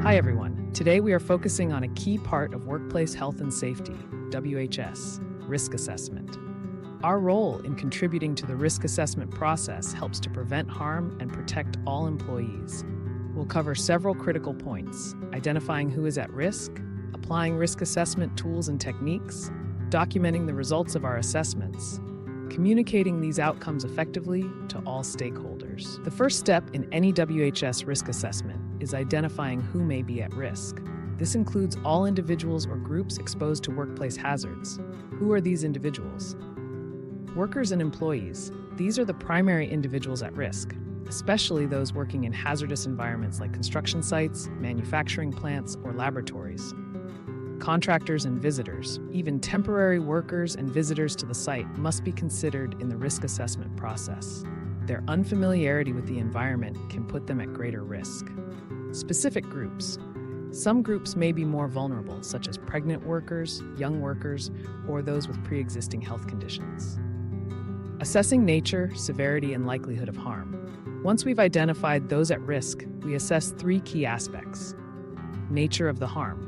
Hi everyone. Today we are focusing on a key part of workplace health and safety, WHS, risk assessment. Our role in contributing to the risk assessment process helps to prevent harm and protect all employees. We'll cover several critical points: identifying who is at risk, applying risk assessment tools and techniques, documenting the results of our assessments, communicating these outcomes effectively to all stakeholders. The first step in any WHS risk assessment is identifying who may be at risk. This includes all individuals or groups exposed to workplace hazards. Who are these individuals? Workers and employees. These are the primary individuals at risk, especially those working in hazardous environments like construction sites, manufacturing plants, or laboratories. Contractors and visitors, even temporary workers and visitors to the site, must be considered in the risk assessment process. Their unfamiliarity with the environment can put them at greater risk. Specific groups. Some groups may be more vulnerable, such as pregnant workers, young workers, or those with pre-existing health conditions. Assessing nature, severity, and likelihood of harm. Once we've identified those at risk, we assess three key aspects. Nature of the harm.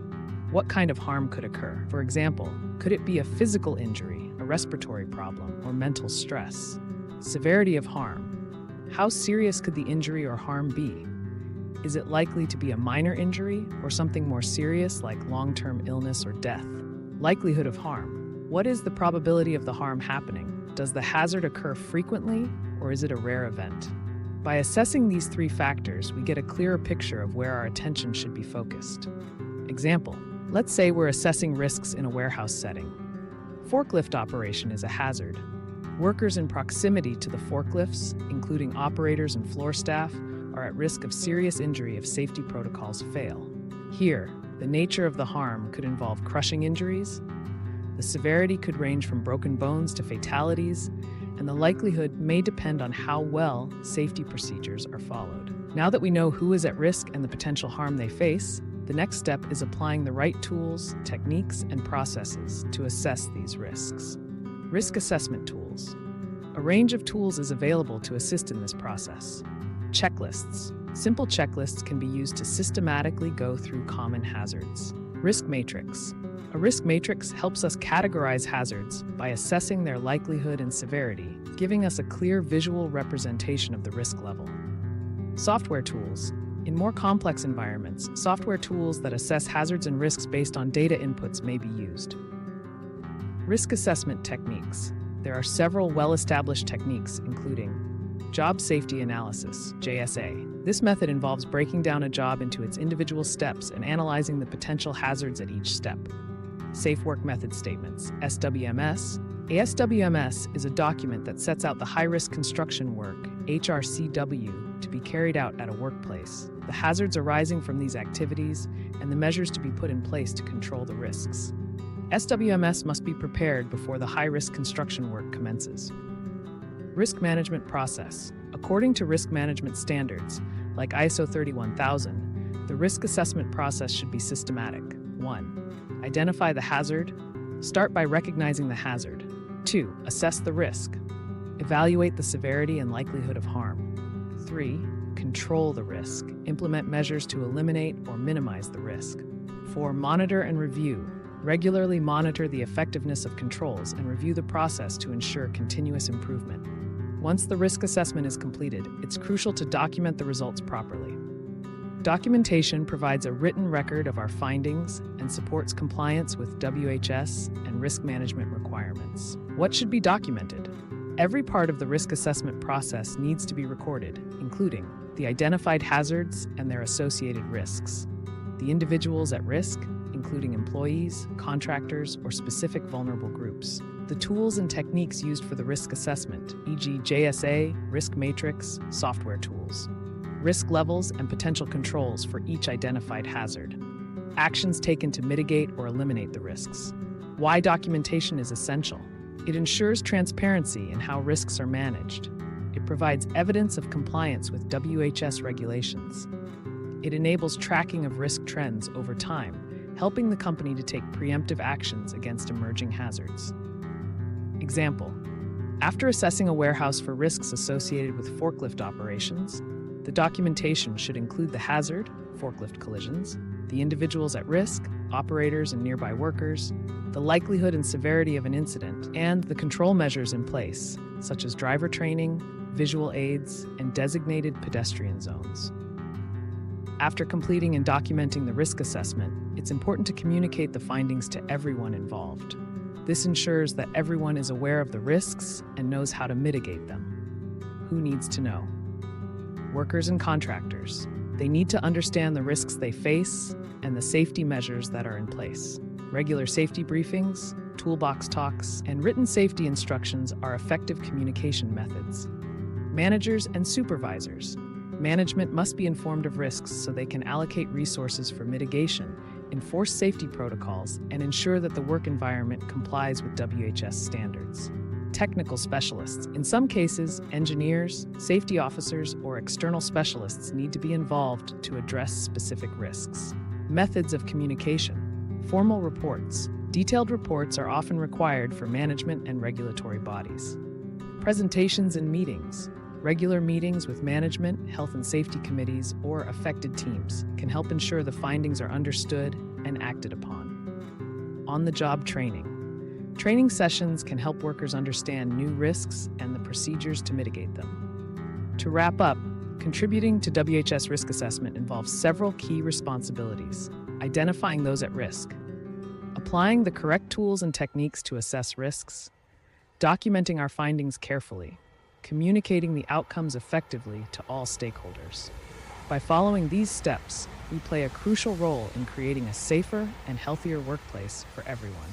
What kind of harm could occur? For example, could it be a physical injury, a respiratory problem, or mental stress? Severity of harm. How serious could the injury or harm be? Is it likely to be a minor injury or something more serious like long-term illness or death? Likelihood of harm. What is the probability of the harm happening? Does the hazard occur frequently, or is it a rare event? By assessing these three factors, we get a clearer picture of where our attention should be focused. Example. Let's say we're assessing risks in a warehouse setting. Forklift operation is a hazard. Workers in proximity to the forklifts, including operators and floor staff, are at risk of serious injury if safety protocols fail. Here, the nature of the harm could involve crushing injuries. The severity could range from broken bones to fatalities, and the likelihood may depend on how well safety procedures are followed. Now that we know who is at risk and the potential harm they face, the next step is applying the right tools, techniques, and processes to assess these risks. Risk assessment tools. A range of tools is available to assist in this process. Checklists. Simple checklists can be used to systematically go through common hazards. Risk matrix. A risk matrix helps us categorize hazards by assessing their likelihood and severity, giving us a clear visual representation of the risk level. Software tools. In more complex environments, software tools that assess hazards and risks based on data inputs may be used. Risk assessment techniques. There are several well-established techniques, including job safety analysis, JSA. This method involves breaking down a job into its individual steps and analyzing the potential hazards at each step. Safe work method statements, SWMS. A SWMS is a document that sets out the high-risk construction work, HRCW, to be carried out at a workplace, the hazards arising from these activities, and the measures to be put in place to control the risks. SWMS must be prepared before the high-risk construction work commences. Risk management process. According to risk management standards, like ISO 31000, the risk assessment process should be systematic. 1. Identify the hazard. Start by recognizing the hazard. 2. Assess the risk. Evaluate the severity and likelihood of harm. 3. Control the risk. Implement measures to eliminate or minimize the risk. 4. Monitor and review. Regularly monitor the effectiveness of controls and review the process to ensure continuous improvement. Once the risk assessment is completed, it's crucial to document the results properly. Documentation provides a written record of our findings and supports compliance with WHS and risk management requirements. What should be documented? Every part of the risk assessment process needs to be recorded, including the identified hazards and their associated risks, the individuals at risk, including employees, contractors, or specific vulnerable groups, the tools and techniques used for the risk assessment, e.g. JSA, risk matrix, software tools, risk levels and potential controls for each identified hazard, actions taken to mitigate or eliminate the risks. Why documentation is essential? It ensures transparency in how risks are managed. It provides evidence of compliance with WHS regulations. It enables tracking of risk trends over time, helping the company to take preemptive actions against emerging hazards. Example: after assessing a warehouse for risks associated with forklift operations, the documentation should include the hazard, forklift collisions, the individuals at risk, operators and nearby workers, the likelihood and severity of an incident, and the control measures in place, such as driver training, visual aids, and designated pedestrian zones. After completing and documenting the risk assessment, it's important to communicate the findings to everyone involved. This ensures that everyone is aware of the risks and knows how to mitigate them. Who needs to know? Workers and contractors. They need to understand the risks they face and the safety measures that are in place. Regular safety briefings, toolbox talks, and written safety instructions are effective communication methods. Managers and supervisors. Management must be informed of risks so they can allocate resources for mitigation, enforce safety protocols, and ensure that the work environment complies with WHS standards. Technical specialists. In some cases, engineers, safety officers, or external specialists need to be involved to address specific risks. Methods of communication. Formal reports. Detailed reports are often required for management and regulatory bodies. Presentations and meetings. Regular meetings with management, health and safety committees, or affected teams can help ensure the findings are understood and acted upon. On-the-job training. Training sessions can help workers understand new risks and the procedures to mitigate them. To wrap up, contributing to WHS risk assessment involves several key responsibilities: identifying those at risk, applying the correct tools and techniques to assess risks, documenting our findings carefully, communicating the outcomes effectively to all stakeholders. By following these steps, we play a crucial role in creating a safer and healthier workplace for everyone.